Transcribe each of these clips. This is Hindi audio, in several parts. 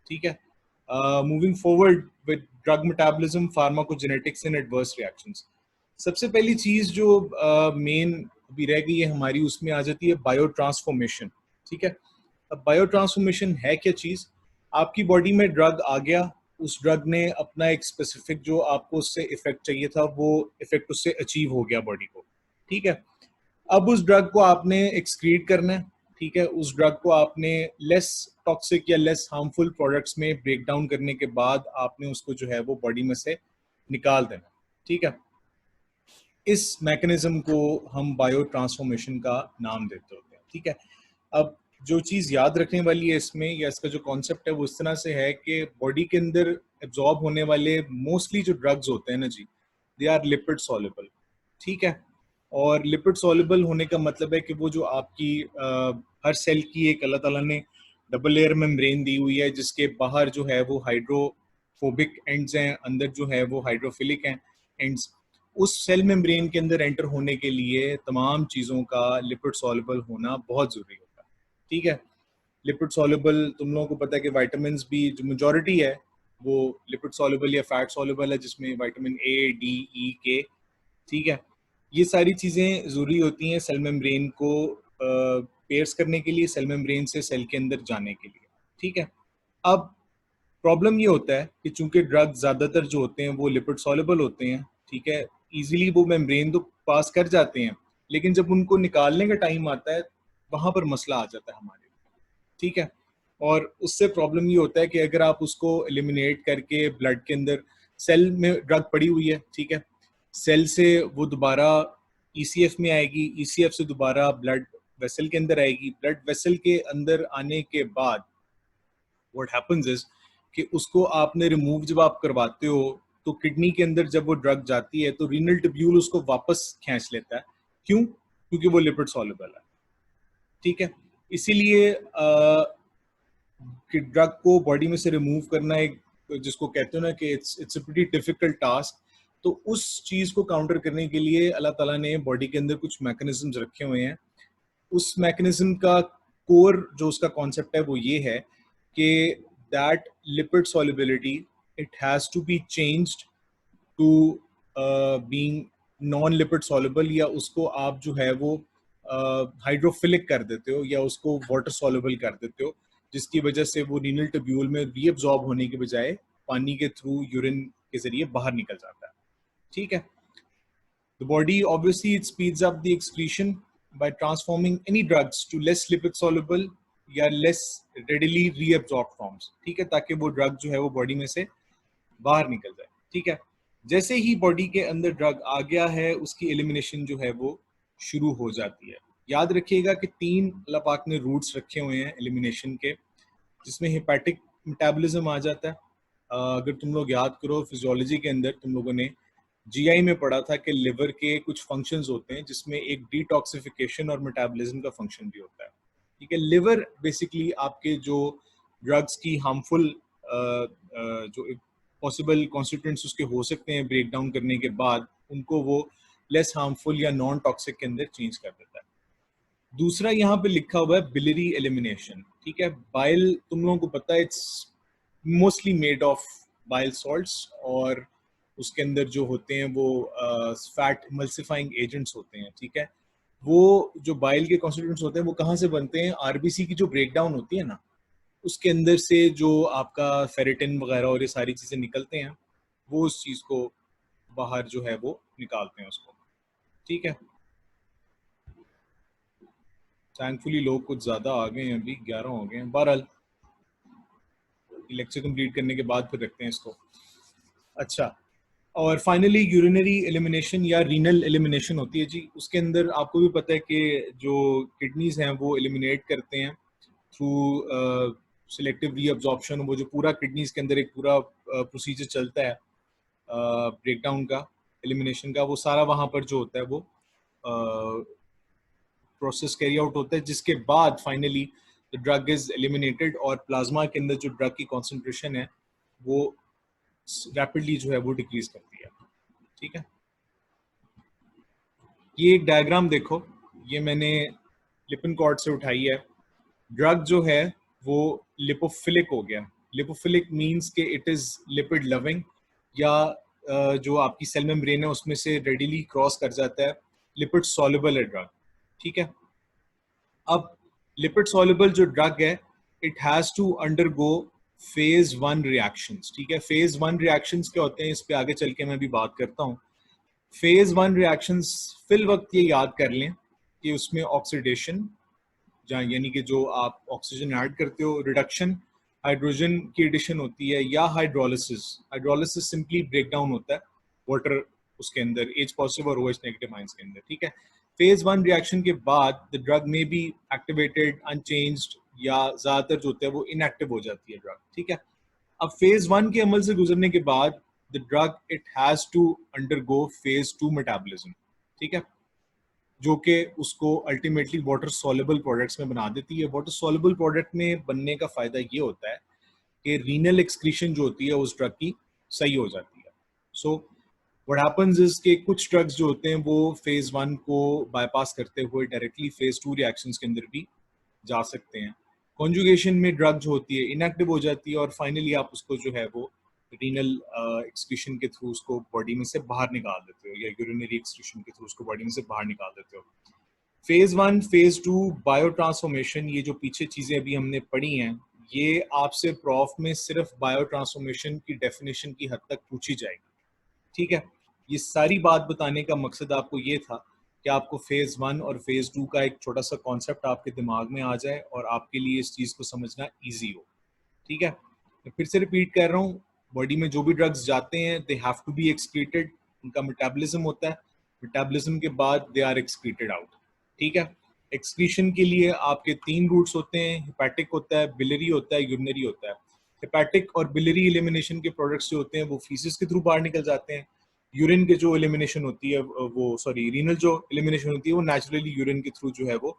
ठीक है। Moving forward with drug metabolism, pharmacogenetics and adverse reactions. सबसे पहली चीज जो मेन अभी रह गई है हमारी, उसमें आ जाती है बायो ट्रांसफॉर्मेशन। ठीक है। अब बायो ट्रांसफॉर्मेशन है क्या चीज? आपकी बॉडी में ड्रग आ गया, उस ड्रग ने अपना एक स्पेसिफिक जो आपको उससे इफेक्ट चाहिए था वो इफेक्ट उससे अचीव हो गया बॉडी को। ठीक है। अब उस ड्रग को आपने एक्सक्रीट करना है। ठीक है। उस ड्रग को आपने लेस टॉक्सिक या लेस हार्मफुल प्रोडक्ट्स में ब्रेक डाउन करने के बाद आपने उसको जो है वो बॉडी में से निकाल देना। ठीक है। इस मैकेनिज्म को हम बायो ट्रांसफॉर्मेशन का नाम देते होते हैं। ठीक है। अब जो चीज याद रखने वाली है इसमें, या इसका जो कॉन्सेप्ट है वो इस तरह से है कि बॉडी के अंदर एब्जॉर्ब होने वाले मोस्टली जो ड्रग्स होते हैं ना जी, दे आर लिपिड सॉल्युबल। ठीक है। और लिपिड सॉल्युबल होने का मतलब है कि वो जो आपकी हर सेल की एक अल्लाह ताला ने डबल लेयर मेम्ब्रेन दी हुई है, जिसके बाहर जो है वो हाइड्रोफोबिक एंड्स हैं, अंदर जो है वो हाइड्रोफिलिक हैं एंड्स। उस सेल मेम्ब्रेन के अंदर एंटर होने के लिए तमाम चीज़ों का लिपिड सॉल्युबल होना बहुत ज़रूरी होता है। ठीक है। लिपिड सॉल्युबल, तुम लोगों को पता है कि विटामिन भी जो मेजॉरिटी है वो लिपिड सॉल्युबल या फैट सॉल्युबल है, जिसमें विटामिन ए, डी, ई, के। ठीक है। ये सारी चीज़ें ज़रूरी होती हैं सेल मेम्ब्रेन को पेयर्स करने के लिए, सेल मेम्ब्रेन से सेल के अंदर जाने के लिए। ठीक है। अब प्रॉब्लम ये होता है कि चूंकि ड्रग ज़्यादातर जो होते हैं वो लिपिड सॉल्युबल होते हैं। ठीक है। इजीली वो मेम्ब्रेन तो पास कर जाते हैं, लेकिन जब उनको निकालने का टाइम आता है वहां पर मसला आ जाता है हमारे। ठीक है। और उससे प्रॉब्लम ये होता है कि अगर आप उसको एलिमिनेट करके ब्लड के अंदर, सेल में ड्रग पड़ी हुई है। ठीक है। सेल से वो दोबारा ईसीएफ में आएगी, ईसीएफ से दोबारा ब्लड वेसल के अंदर आएगी, ब्लड वेसल के अंदर आने के बाद व्हाट हैपेंस इज कि उसको आपने रिमूव जब आप करवाते हो तो किडनी के अंदर जब वो ड्रग जाती है तो रीनल ट्यूब्यूल उसको वापस खींच लेता है। क्यों? क्योंकि वो लिपिड सॉल्युबल है। ठीक है। इसीलिए कि ड्रग को बॉडी में से रिमूव करना एक, जिसको कहते हो ना कि it's a pretty difficult task. तो उस चीज को काउंटर करने के लिए अल्लाह ताला ने बॉडी के अंदर कुछ मैकेनिज्म्स रखे हुए हैं। उस मैकेनिज्म का कोर जो उसका कॉन्सेप्ट है वो ये है कि that lipid solubility it has to be changed to being non lipid soluble, या उसको आप जो है वो हाइड्रोफिलिक कर देते हो या उसको वाटर सॉल्युबल कर देते हो, जिसकी वजह से वो रीनल ट्यूब्यूल में रीअब्सॉर्ब होने के बजाय पानी के थ्रू यूरिन के जरिए बाहर निकल जाता है। ठीक है। The body obviously it speeds up the excretion by transforming any drugs to less lipid soluble या less readily reabsorbed forms। ठीक है। ताकि वो ड्रग जो है वो बॉडी में से बाहर निकल जाए। ठीक है। जैसे ही बॉडी के अंदर ड्रग आ गया है उसकी एलिमिनेशन जो है वो शुरू हो जाती है। याद रखिएगा कि 3 अल्लाह पाक ने रूट्स रखे हुए हैं एलिमिनेशन के, जिसमें हेपेटिक मेटाबॉलिज्म आ जाता है। अगर तुम लोग याद करो फिजियोलॉजी के अंदर तुम लोगों ने जीआई में पढ़ा था कि लिवर के कुछ फंक्शंस होते हैं जिसमें एक डिटॉक्सिफिकेशन और मेटाबॉलिज्म का फंक्शन भी होता है। ठीक है। लिवर बेसिकली आपके जो ड्रग्स की हार्मफुल जो पॉसिबल कॉन्स्टिट्यूएंट्स उसके हो सकते हैं ब्रेक डाउन करने के बाद, उनको वो लेस हार्मफुल या नॉन टॉक्सिक के अंदर चेंज कर देता है। दूसरा यहाँ पे लिखा हुआ है बिलिरी एलिमिनेशन। ठीक है। बाइल तुम लोगों को पता है it's mostly made of bile salts, और उसके अंदर जो होते हैं वो फैट इमल्सिफाइंग एजेंट्स होते हैं। ठीक है। वो जो बाइल के कॉन्स्टिट्यूएंट्स होते हैं वो कहाँ से बनते हैं? आरबीसी की जो ब्रेक डाउन होती है ना, उसके अंदर से जो आपका फेरेटिन वगैरह और ये सारी चीजें निकलते हैं, वो उस चीज को बाहर जो है वो निकालते हैं उसको। ठीक है। थैंकफुली लोग कुछ ज्यादा आ गए हैं, अभी 11 हो गए हैं। बहरहाल लेक्चर कंप्लीट करने के बाद फिर रखते हैं इसको। अच्छा। और फाइनली यूरिनरी एलिमिनेशन या रीनल एलिमिनेशन होती है जी। उसके अंदर आपको भी पता है कि जो किडनीज हैं वो एलिमिनेट करते हैं थ्रू सिलेक्टिव रीअब्जॉर्प्शन। वो जो पूरा किडनीज के अंदर एक पूरा प्रोसीजर चलता है ब्रेकडाउन का, एलिमिनेशन का, वो सारा वहाँ पर जो होता है वो प्रोसेस कैरी आउट होता है, जिसके बाद finally the drug is eliminated और प्लाज्मा के अंदर जो ड्रग की कॉन्सेंट्रेशन है वो रैपिडली जो है वो डिक्रीज करती है। ठीक है। ये एक डायग्राम देखो, ये मैंने लिपिन कॉर्ड से उठाई है। ड्रग जो है वो लिपोफिलिक हो गया। लिपोफिलिक मीन्स के इट इज लिपिड लविंग, या जो आपकी सेल मेम्ब्रेन है उसमें से रेडिली क्रॉस कर जाता है। लिपिड सॉल्युबल है ड्रग, ठीक है। अब लिपिड सॉल्युबल जो ड्रग है, it has to undergo phase 1 reactions, ठीक है। फेज 1 रिएक्शंस क्या होते हैं, इस पे आगे चल के मैं भी बात करता हूँ। फेज 1 रिएक्शंस फिल वक्त ये याद कर लें कि उसमें ऑक्सीडेशन, जहाँ यानी कि जो आप ऑक्सीजन ऐड करते हो, रिडक्शन, हाइड्रोजन की एडिशन होती है, या hydrolysis. Hydrolysis simply break down होता है वाटर उसके अंदर, H पॉजिटिव और OH नेगेटिव आयंस के अंदर, ठीक है। फेज 1 रिएक्शन के बाद the drug may be activated, unchanged, या ज्यादातर जो होता है वो इनएक्टिव हो जाती है ड्रग, ठीक है। अब फेज 1 के अमल से गुजरने के बाद the drug it has to undergo phase 2 metabolism, ठीक है, जो कि उसको अल्टीमेटली वाटर सॉल्युबल प्रोडक्ट्स में बना देती है। वाटर सॉल्युबल प्रोडक्ट में बनने का फायदा ये होता है कि रीनल एक्सक्रीशन जो होती है उस ड्रग की सही हो जाती है। सो व्हाट हैपेंस इज कि कुछ ड्रग्स जो होते हैं वो फेज 1 को बाईपास करते हुए डायरेक्टली फेज 2 रिएक्शंस के अंदर भी जा सकते हैं। कॉन्जुगेशन में ड्रग जो होती है इनएक्टिव हो जाती है और फाइनली आप उसको जो है वो रीनल एक्सक्रीशन के थ्रू उसको बॉडी में से बाहर निकाल देते हो, या यूरिनरी एक्सक्रीशन के थ्रू उसको बॉडी में से बाहर निकाल देते हो। फेज 1, फेज 2 बायो ट्रांसफॉर्मेशन, ये जो पीछे चीजें अभी हमने पढ़ी हैं, ये आपसे प्रॉफ में सिर्फ बायो ट्रांसफॉर्मेशन की डेफिनेशन की हद तक पूछी जाएगी, ठीक है। ये सारी बात बताने का मकसद आपको ये था कि आपको फेज 1 और फेज 2 का एक छोटा सा कॉन्सेप्ट आपके दिमाग में आ जाए और आपके लिए इस चीज को समझना इजी हो, ठीक है। मैं फिर से रिपीट कर रहा हूँ, बॉडी में जो भी ड्रग्स जाते हैं they have to be excreted, उनका मेटाबॉलिज्म होता है, मेटाबॉलिज्म के बाद दे आर एक्सक्रीटेड आउट, ठीक है। एक्सक्रीशन के लिए आपके 3 रूट्स होते हैं, हेपेटिक होता है, बिलरी होता है, यूरिनरी होता है। हेपेटिक और बिलरी एलिमिनेशन के प्रोडक्ट्स जो होते हैं वो फीसिस के थ्रू बाहर निकल जाते हैं। यूरिन के जो एलिमिनेशन होती है वो रीनल जो एलिमिनेशन होती है वो नेचुरली यूरिन के थ्रू जो है वो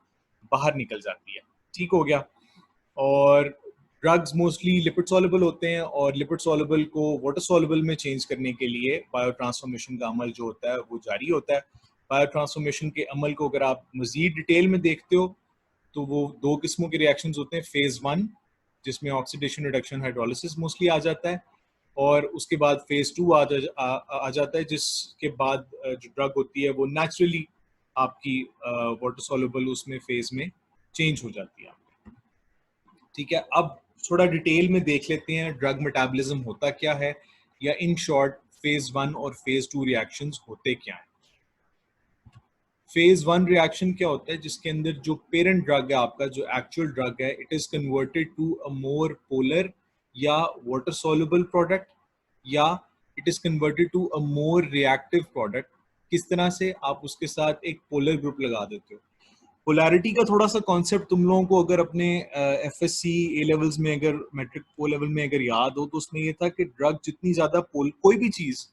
बाहर निकल जाती है, ठीक हो गया। और ड्रग्स मोस्टली लिपिड सॉल्युबल होते हैं और लिपिड सॉल्युबल को वाटर सॉल्युबल में चेंज करने के लिए बायो ट्रांसफॉर्मेशन का अमल जो होता है वो जारी होता है। बायो ट्रांसफॉर्मेशन के अमल को अगर आप मजीद डिटेल में देखते हो तो वो 2 किस्मों के रिएक्शंस होते हैं। फेज 1 जिसमें ऑक्सीडेशन, रिडक्शन, हाइड्रोलिसिस मोस्टली आ जाता है, और उसके बाद फेज 2 आ जाता है, जिसके बाद जो ड्रग होती है वो नेचुरली आपकी वाटर सॉल्युबल उसमें फेज में चेंज हो जाती है, ठीक है। अब थोड़ा डिटेल में देख लेते हैं ड्रग मेटाबॉलिज्म होता क्या है, या इन शॉर्ट फेज 1 और फेज 2 रिएक्शंस होते क्या हैं। फेज 1 रिएक्शन क्या होता है, जिसके अंदर जो पेरेंट ड्रग है आपका, जो एक्चुअल ड्रग है, it is converted to a more polar या वाटर सॉल्युबल प्रोडक्ट, या it is converted to a more reactive product. किस तरह से, आप उसके साथ एक पोलर ग्रुप लगा देते हो। पोलैरिटी का थोड़ा सा कॉन्सेप्ट तुम लोगों को अगर अपने एफएससी ए लेवल्स में, अगर मैट्रिक ओ लेवल में अगर याद हो, तो उसमें ये था कि ड्रग जितनी ज्यादा कोई भी चीज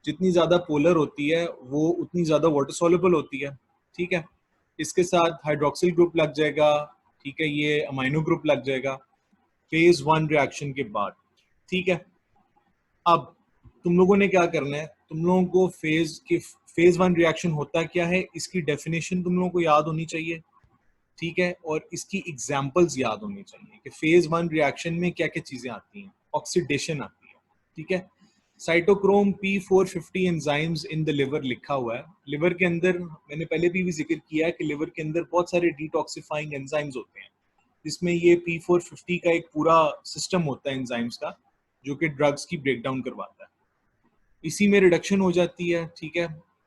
जितनी ज्यादा पोलर होती है वो उतनी ज्यादा वाटर सॉल्युबल होती है, ठीक है। इसके साथ हाइड्रोक्सिल ग्रुप लग जाएगा, ठीक है, ये अमाइनो ग्रुप लग जाएगा फेज 1 रिएक्शन के बाद, ठीक है। अब तुम लोगों ने क्या करना है, तुम लोगों को फेज 1 रिएक्शन होता क्या है इसकी डेफिनेशन तुम लोगों को याद होनी चाहिए, ठीक है, और इसकी एग्जांपल्स याद होनी चाहिए कि फेज 1 रिएक्शन में क्या क्या चीजें आती हैं। ऑक्सीडेशन आती है, ठीक है। Cytochrome P450 enzymes in the liver लिखा हुआ है। लिवर के अंदर मैंने पहले भी जिक्र किया है कि लिवर के अंदर बहुत सारे डिटॉक्सिफाइंग एंजाइम्स होते हैं, जिसमें ये P450 का एक पूरा सिस्टम होता है एंजाइम्स का, जो कि ड्रग्स की ब्रेकडाउन करवाता है। इसी में रिडक्शन हो जाती है, ठीक है।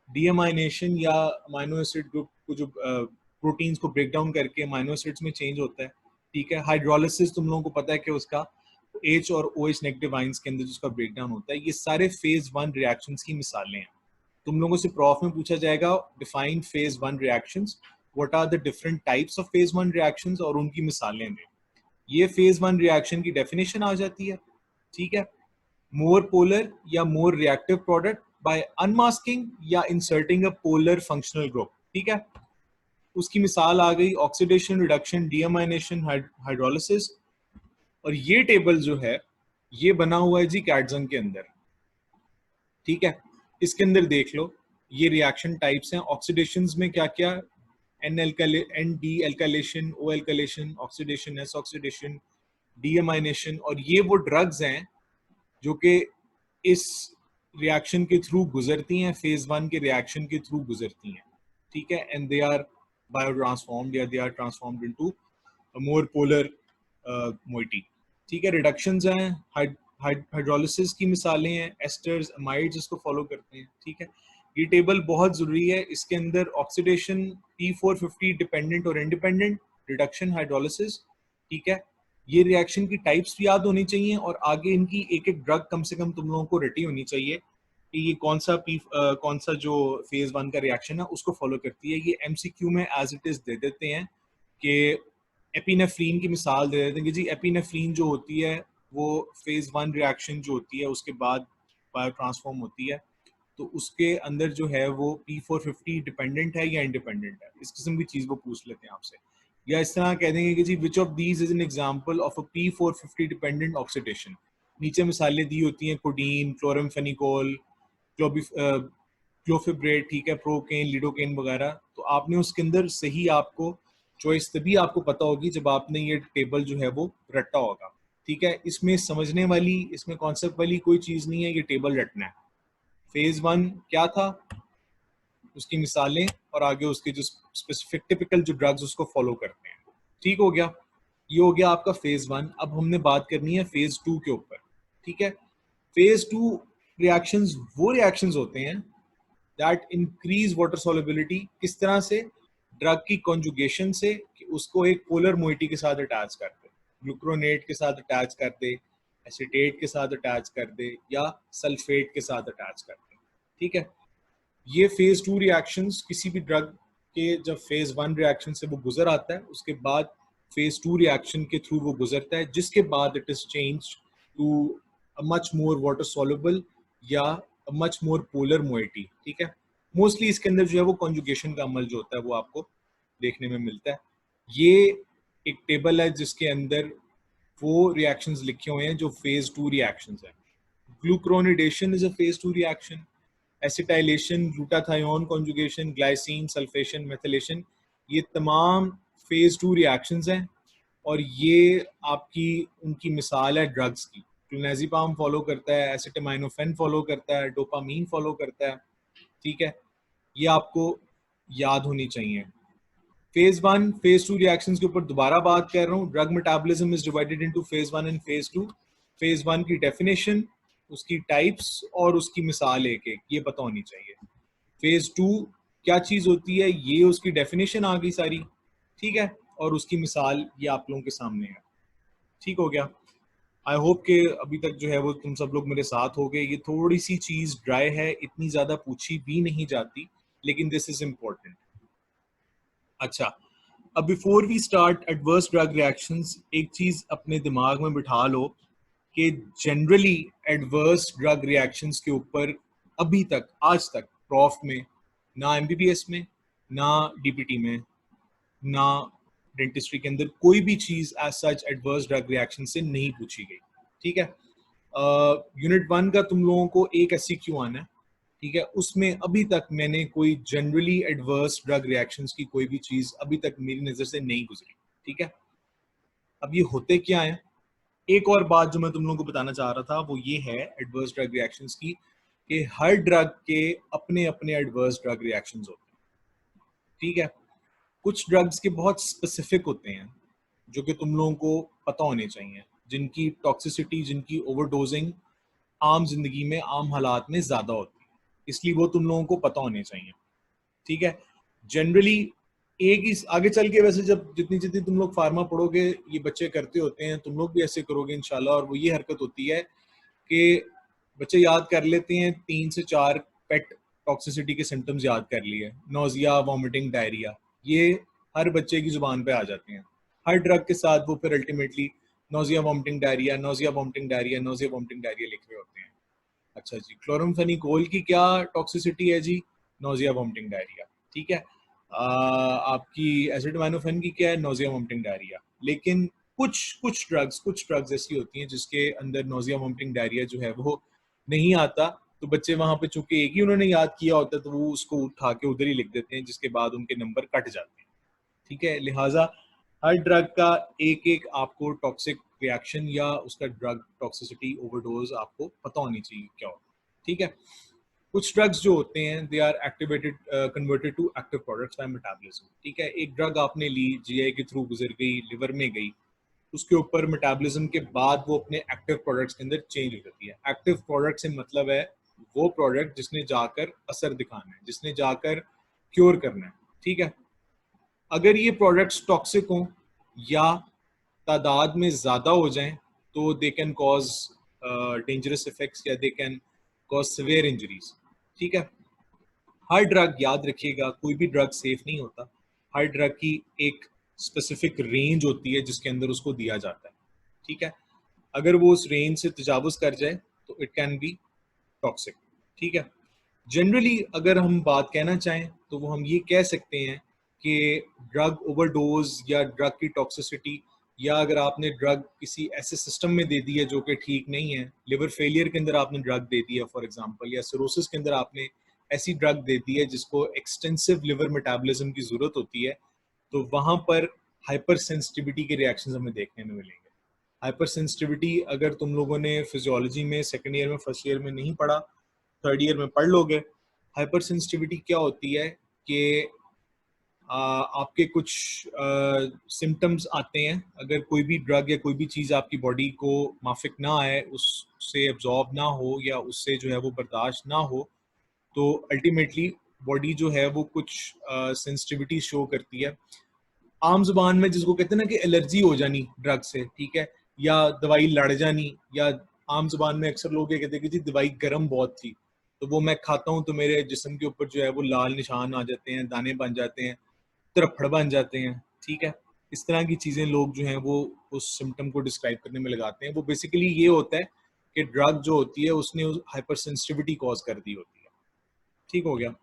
डीएमाइनेशन या अमाइनो एसिड ग्रुप को जो प्रोटीन्स को ब्रेक डाउन करके अमाइनो एसिड्स में चेंज होता है, ठीक है। हाइड्रोलिसिस तुम लोगों को पता है कि उसका H और OH नेगेटिव आयंस के अंदर जिसका ब्रेक डाउन होता है। ये सारे फेज 1 रिएक्शंस की मिसालें हैं। तुम लोगों से प्रॉफ में पूछा जाएगा define phase 1 reactions, what are the different types of phase 1 reactions, और उनकी मिसालें दें। ये फेज 1 रिएक्शन की डेफिनेशन आ जाती है, ठीक है। मोर पोलर या more reactive product by unmasking या inserting a polar functional group, ठीक है। उसकी मिसाल आ गई ऑक्सीडेशन, रिडक्शन, डीएमाइनेशन, हाइड्रोलिसिस। और ये टेबल जो है ये बना हुआ है जी कैटजन के अंदर, ठीक है। इसके अंदर देख लो ये रिएक्शन टाइप्स हैं। ऑक्सीडेशंस में क्या क्या, N dealkylation, O alkylation, oxidation, S oxidation, deamination, और ये वो ड्रग्स हैं जो कि इस रिएक्शन के थ्रू गुजरती हैं, फेज 1 के रिएक्शन के थ्रू गुजरती हैं, ठीक है, and they are biotransformed या they are transformed into more polar moiety, ठीक है। रिडक्शंस हैं, हाइड्रोलिसिस की मिसालें हैं, एस्टर्स, अमाइड्स इसको फॉलो करते हैं, ठीक है। ये टेबल बहुत जरूरी है, इसके अंदर ऑक्सीडेशन, P450 डिपेंडेंट और इंडिपेंडेंट, रिडक्शन, हाइड्रोलिसिस, ठीक है। ये रिएक्शन की टाइप्स भी याद होनी चाहिए, और आगे इनकी एक एक ड्रग कम से कम तुम लोगों को रटी होनी चाहिए कि ये कौन सा जो फेज 1 का रिएक्शन है उसको फॉलो करती है। ये एमसीक्यू में एज इट इज दे देते हैं कि एपिनेफ्रीन की मिसाल दे देते हैं कि जी एपिनेफ्रीन जो होती है वो फेज 1 रिएक्शन जो होती है उसके बाद बायो ट्रांसफॉर्म होती है, तो उसके अंदर जो है वो P450 डिपेंडेंट है या इंडिपेंडेंट है, इस किस्म की चीज वो पूछ लेते हैं आपसे। या इस तरह कह देंगे कि जी which of these is an example of a P450 dependent oxidation. नीचे मिसालें दी होती हैं, कोडीन, क्लोरमफेनिकोल, क्लोफिब्रेट, ठीक है, प्रोकेन, लिडोकेन वगैरह। तो आपने उसके अंदर सही आपको चॉइस तभी आपको पता होगी जब आपने ये टेबल जो है वो रटा होगा, ठीक है। इसमें समझने वाली, इसमें कॉन्सेप्ट वाली कोई चीज नहीं है, ये टेबल रटना है। फेज 1 क्या था, उसकी मिसालें, और आगे उसके जो स्पेसिफिक टिपिकल जो ड्रग्स उसको फॉलो करते हैं, ठीक हो गया। ये हो गया आपका फेज 1। अब हमने बात करनी है फेज 2 के ऊपर, ठीक है। फेज 2 रिएक्शंस वो रिएक्शंस होते हैं दैट इंक्रीज वाटर सॉल्युबिलिटी। किस तरह से? ड्रग की कॉन्जुगेशन से, कि उसको एक पोलर मोइटी के साथ अटैच कर दे, ग्लूक्रोनेट के साथ अटैच कर दे, एसीटेट के साथ अटैच कर दे, या सल्फेट के साथ अटैच कर दे, ठीक है। ये फेज 2 रिएक्शंस किसी भी ड्रग के जब फेज 1 रिएक्शन से वो गुजर आता है, उसके बाद फेज 2 रिएक्शन के थ्रू वो गुजरता है, जिसके बाद it is change to a much more water soluble या a much more polar moiety, ठीक है। मोस्टली इसके अंदर जो है वो कॉन्जुगेशन का अमल जो होता है वो आपको देखने में मिलता है। ये एक टेबल है जिसके अंदर वो रिएक्शंस लिखे हुए हैं जो फेज 2 रिएक्शंस हैं। Glucuronidation is a phase 2 reaction, acetylation, glutathione conjugation, glycine, sulphation, methylation, ये तमाम फेज 2 रिएक्शंस हैं, और ये आपकी उनकी मिसाल है ड्रग्स की। क्लोनाजिपाम फॉलो करता है, एसिटामिनोफेन फॉलो करता है, डोपामीन फॉलो करता है, ठीक है। ये आपको याद होनी चाहिए। फेज 1 फेज 2 रिएक्शंस के ऊपर दोबारा बात कर रहा हूँ। Drug metabolism is divided into phase 1 and phase 2। Phase 1 की डेफिनेशन, उसकी टाइप्स और उसकी मिसाल एक एक ये पता होनी चाहिए। फेज 2 क्या चीज होती है, ये उसकी डेफिनेशन आ गई सारी, ठीक है, और उसकी मिसाल ये आप लोगों के सामने है, ठीक हो गया। आई होप कि अभी तक जो है वो तुम सब लोग मेरे साथ हो गए। ये थोड़ी सी चीज ड्राई है, इतनी ज्यादा पूछी भी नहीं जाती, लेकिन दिस इज इम्पोर्टेंट। अच्छा, अब before we start adverse drug reactions, एक चीज अपने दिमाग में बिठा लो कि जनरली एडवर्स ड्रग रिएक्शंस के ऊपर अभी तक, आज तक प्रॉफ में, ना एमबीबीएस में, ना डीपीटी में, ना डेंटिस्ट्री के अंदर कोई भी चीज as such adverse drug reaction से नहीं पूछी गई, ठीक है। यूनिट 1 का तुम लोगों को एक SCQ आना है, ठीक है। उसमें अभी तक मैंने कोई जनरली एडवर्स ड्रग रिएक्शंस की कोई भी चीज अभी तक मेरी नजर से नहीं गुजरी, ठीक है। अब ये होते क्या है, एक और बात जो मैं तुम लोगों को बताना चाह रहा था वो ये है एडवर्स ड्रग रिएक्शंस की, कि हर ड्रग के अपने अपने एडवर्स ड्रग रिएक्शंस होते हैं, ठीक है। कुछ ड्रग्स के बहुत स्पेसिफिक होते हैं जो कि तुम लोगों को पता होने चाहिए, जिनकी टॉक्सिसिटी, जिनकी ओवरडोजिंग आम जिंदगी में, आम हालात में ज्यादा होती है, इसलिए वो तुम लोगों को पता होने चाहिए, ठीक है। जनरली एक ही आगे चल के, वैसे जब जितनी जितनी तुम लोग फार्मा पढ़ोगे ये बच्चे करते होते हैं, तुम लोग भी ऐसे करोगे इंशाल्लाह, और वो ये हरकत होती है कि बच्चे याद कर लेते हैं 3 से 4 पेट टॉक्सिसिटी के सिम्टम्स याद कर लिए, नोजिया, वॉमिटिंग, डायरिया, ये हर बच्चे की जुबान पे आ जाते हैं। हर ड्रग के साथ वो फिर ultimately nausea vomiting diarrhoea, nausea vomiting diarrhoea, nausea vomiting diarrhoea लिख रहे होते हैं। अच्छा जी, क्लोरमफेनिकोल की क्या टॉक्सिसिटी है जी? नोजिया वॉमिटिंग डायरिया, ठीक है। आपकी एसिटामिनोफेन की क्या है? Nausea vomiting diarrhoea. लेकिन कुछ ड्रग्स ऐसी होती हैं जिसके अंदर नोजिया वॉमिटिंग डायरिया जो है वो नहीं आता, तो बच्चे वहां पे चूंकि एक ही उन्होंने याद किया होता है तो वो उसको उठा के उधर ही लिख देते हैं, जिसके बाद उनके नंबर कट जाते हैं, ठीक है। लिहाजा हर ड्रग का एक एक आपको टॉक्सिक रिएक्शन या उसका ड्रग टॉक्सिसिटी ओवरडोज आपको पता होनी चाहिए क्या हो, ठीक है। कुछ ड्रग्स जो होते हैं they are activated converted to active products by metabolism, ठीक है। एक ड्रग आपने ली, जीआई के थ्रू गुजर गई, लिवर में गई, उसके ऊपर मेटाबॉलिज्म के बाद वो अपने एक्टिव प्रोडक्ट्स के अंदर चेंज हो जाती है। एक्टिव प्रोडक्ट से मतलब है वो प्रोडक्ट जिसने जाकर असर दिखाना है, जिसने जाकर क्योर करना है, ठीक है। अगर ये प्रोडक्ट्स टॉक्सिक हों या तादाद में ज़्यादा हो जाएं तो they can cause dangerous effects या they can cause severe injuries, ठीक है। हर ड्रग, याद रखिएगा, कोई भी ड्रग सेफ नहीं होता। हर ड्रग की एक स्पेसिफिक रेंज होती है जिसके अंदर उसको दिया जाता है, ठीक है। अगर वो उस रेंज से तजावुज कर जाए तो इट कैन बी टॉक्सिक, ठीक है। जनरली अगर हम बात कहना चाहें तो वो हम ये कह सकते हैं कि ड्रग ओवरडोज या ड्रग की टॉक्सिसिटी, या अगर आपने ड्रग किसी ऐसे सिस्टम में दे दी है जो कि ठीक नहीं है, लिवर फेलियर के अंदर आपने ड्रग दे दी है फॉर एग्जांपल, या सिरोसिस के अंदर आपने ऐसी ड्रग दे दी है जिसको एक्सटेंसिव लिवर मेटाबॉलिज्म की जरूरत होती है, तो वहां पर हाइपर सेंसिटिविटी के रिएक्शंस हमें देखने में मिलेंगे। हाइपर सेंसिटिविटी अगर तुम लोगों ने फिजियोलॉजी में सेकेंड ईयर में, फर्स्ट ईयर में नहीं पढ़ा, थर्ड ईयर में पढ़ लोगे। हाइपर सेंसिटिविटी क्या होती है कि आपके कुछ सिम्टम्स आते हैं, अगर कोई भी ड्रग या कोई भी चीज़ आपकी बॉडी को माफिक ना आए, उससे एब्जॉर्ब ना हो या उससे जो है वो बर्दाश्त ना हो, तो अल्टीमेटली बॉडी जो है वो कुछ सेंसिटिविटी शो करती है। आम जुबान में जिसको कहते हैं ना कि एलर्जी हो जानी ड्रग से, ठीक है, या दवाई लड़ जानी, या आम जुबान में अक्सर लोग ये कहते हैं कि जी दवाई गर्म बहुत थी तो वो मैं खाता हूँ तो मेरे जिस्म के ऊपर जो है वो लाल निशान आ जाते हैं, दाने बन जाते हैं, तरफड़ बन जाते हैं, ठीक है। इस तरह की चीज़ें लोग जो हैं वो उस सिम्टम को डिस्क्राइब करने में लगाते हैं। वो बेसिकली ये होता है कि ड्रग जो होती है उसने हाइपर सेंसिटिविटी कॉज कर दी होती है, ठीक हो गया।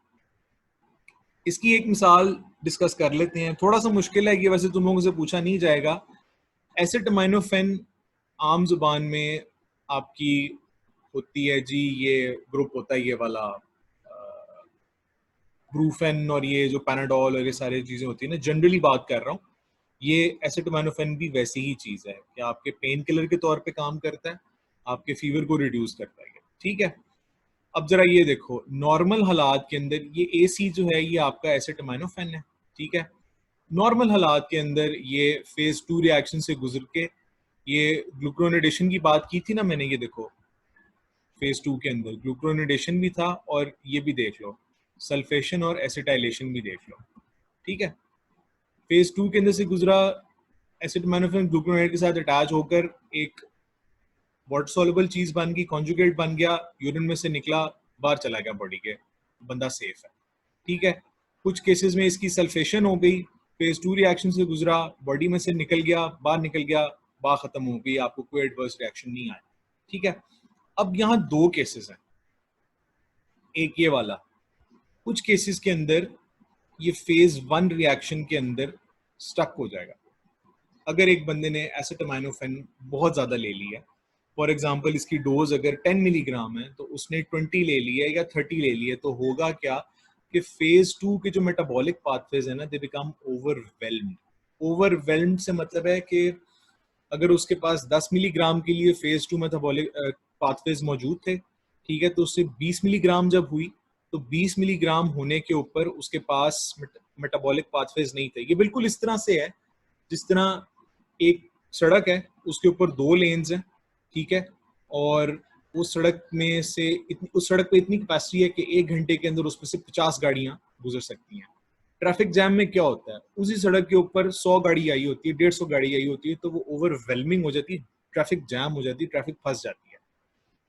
इसकी एक मिसाल डिस्कस कर लेते हैं, थोड़ा सा मुश्किल है ये, वैसे तुम लोगों से पूछा नहीं जाएगा। एसिटामिनोफेन आम जुबान में आपकी होती है जी, ये ग्रुप होता है ये वाला ब्रूफेन, और ये जो पैनाडोल और ये सारी चीजें होती है ना, जनरली बात कर रहा हूँ, ये एसिटामिनोफेन भी वैसी ही चीज है कि आपके पेन किलर के तौर पे काम करता है, आपके फीवर को रिड्यूस करता है, ठीक है। अब जरा ये देखो, नॉर्मल हालात के अंदर ये एसी जो है ये आपका एसिटामिनोफेन है, ठीक है। नॉर्मल हालात के अंदर ये फेज 2 रिएक्शन से गुजर के, ये ग्लूक्रोनेडेशन की बात की थी ना मैंने, ये देखो फेज 2 के अंदर ग्लूक्रोनेडेशन भी था, और ये भी देख लो सल्फेशन और एसिटाइलेशन भी देख लो, ठीक है। फेज 2 के अंदर से गुजरा, एसिटामिनोफेन ग्लूक्रोनेट के साथ अटैच होकर एक वाटर सॉल्युबल चीज बन गई, कॉन्जुगेट बन गया, यूरिन में से निकला, बाहर चला गया बॉडी के, बंदा सेफ है, ठीक है। कुछ केसेस में इसकी सल्फेशन हो गई, फेज 2 रिएक्शन से गुजरा, बॉडी में से निकल गया, बाहर निकल गया, बात खत्म हो गई, आपको कोई एडवर्स रिएक्शन नहीं आया, ठीक है। अब यहाँ दो केसेस हैं, एक ये वाला, कुछ केसेस के अंदर ये फेज 1 रिएक्शन के अंदर स्टक हो जाएगा। अगर एक बंदे ने एसिटामिनोफेन बहुत ज्यादा ले लिया, फॉर एग्जांपल इसकी डोज अगर 10 मिलीग्राम है तो उसने 20 ले लिया या 30 ले लिया, तो होगा क्या कि फेज 2 के जो मेटाबॉलिक पाथवेज है ना, दे बिकम ओवरवेल्म्ड। ओवरवेल्म्ड से मतलब है कि अगर उसके पास 10 मिलीग्राम के लिए फेज 2 मेटाबॉलिक पाथवेज मौजूद थे, ठीक है, तो उससे 20 मिलीग्राम जब हुई तो 20 मिलीग्राम होने के ऊपर उसके पास मेटाबॉलिक पाथवेज नहीं थे। ये बिल्कुल इस तरह से है जिस तरह एक सड़क है, उसके ऊपर 2 लेन्स हैं, ठीक है, और उस सड़क में से उस सड़क पे इतनी कैपेसिटी है कि 1 घंटे के अंदर उसमें से 50 गाड़ियां गुजर सकती हैं। ट्रैफिक जैम में क्या होता है, उसी सड़क के ऊपर 100 गाड़ी आई होती है, 150 गाड़ी आई होती है, तो वो ओवरवेलमिंग हो जाती है, ट्रैफिक जैम हो जाती है, ट्रैफिक फंस जाती है।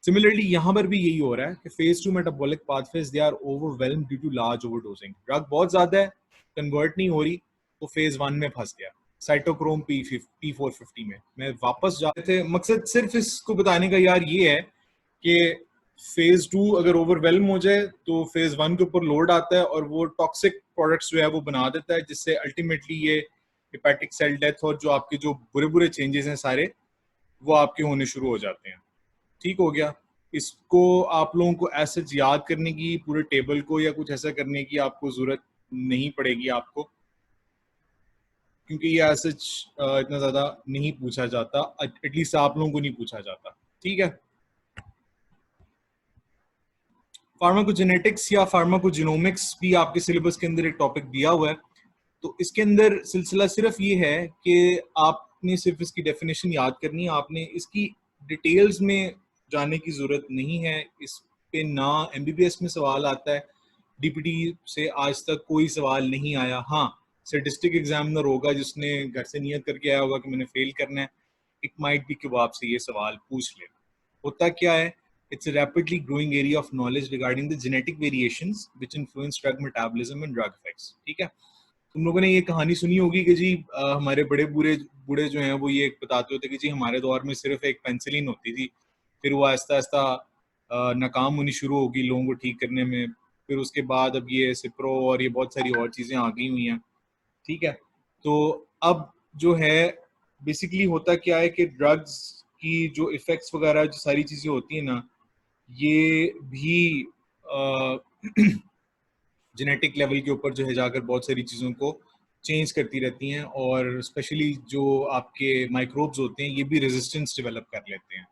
सिमिलरली यहाँ पर भी यही हो रहा है कि phase 2 metabolic pathways they are overwhelmed due to large overdosing. Drug बहुत ज्यादा है, कन्वर्ट नहीं हो रही, तो फेज 1 में फंस गया, साइटोक्रोम P450 में। मैं वापस जाते थे, मकसद सिर्फ इसको बताने का यार ये है कि फेज 2 अगर ओवरवेल्म हो जाए तो फेज 1 के ऊपर लोड आता है और वो टॉक्सिक प्रोडक्ट्स जो है वो बना देता है, जिससे अल्टीमेटली ये हेपेटिक सेल डेथ और जो आपके जो बुरे बुरे चेंजेस हैं सारे वो आपके होने शुरू हो जाते हैं, ठीक हो गया। इसको आप लोगों को ऐसे याद करने की, पूरे टेबल को या कुछ ऐसा करने की आपको जरूरत नहीं पड़ेगी आपको, क्योंकि ये सच इतना ज़्यादा नहीं पूछा जाता, एटलीस्ट आप लोगों को नहीं पूछा जाता, ठीक है। फार्माकोजेनेटिक्स या फार्माकोजिनोमिक्स भी आपके सिलेबस के अंदर एक टॉपिक दिया हुआ है। तो इसके अंदर सिलसिला सिर्फ ये है कि आपने सिर्फ इसकी डेफिनेशन याद करनी है, आपने इसकी डिटेल्स में जाने की जरूरत नहीं है। इस पे ना एमबीबीएस में सवाल आता है, डीपीटी से आज तक कोई सवाल नहीं आया। हाँ, स्टैटिस्टिक एग्जामिनर होगा जिसने घर से नियत करके आया होगा कि मैंने फेल करना है, इट माइट बी कि वो आपसे ये सवाल पूछ ले। होता क्या है, it's a rapidly growing area of knowledge regarding the genetic variations which influence drug metabolism and drug effects, ठीक है। तुम लोगों ने ये कहानी सुनी होगी कि जी हमारे बड़े बूढ़े बूढ़े जो हैं वो ये बताते होते कि जी हमारे दौर में सिर्फ एक पेंसिलिन होती थी, फिर वो आहिस्ता आहिस्ता नाकाम होनी शुरू होगी लोगों को ठीक करने में, फिर उसके बाद अब ये सिप्रो और ये बहुत सारी और चीज़ें आ गई हुई हैं, ठीक है। तो अब जो है बेसिकली होता क्या है कि ड्रग्स की जो इफेक्ट्स वगैरह जो सारी चीज़ें होती हैं ना, ये भी जेनेटिक लेवल के ऊपर जो है जाकर बहुत सारी चीज़ों को चेंज करती रहती हैं, और स्पेशली जो आपके माइक्रोब्स होते हैं ये भी रेजिस्टेंस डेवलप कर लेते हैं।